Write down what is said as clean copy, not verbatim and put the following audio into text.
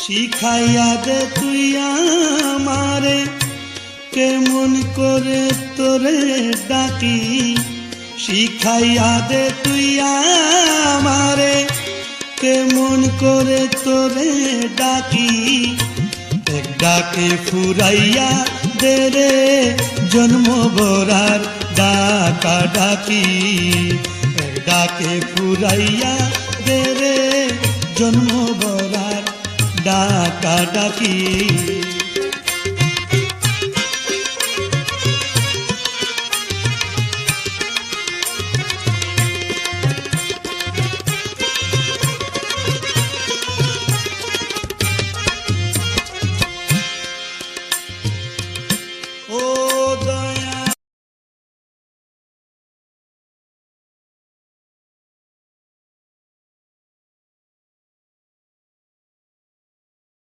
শিখাইয়া দে তুই আমারে কেমন করে তোরে ডাকি, শিখাইয়া দে তুই আমারে কেমন করে তোরে ডাকি। এক ডাকে ফুরাইয়া দে রে জন্ম ভরার ডাকা ডাকি, এক ডাকে ফুরাইয়া দে রে জন্ম ভরার ডাকা ডাকি।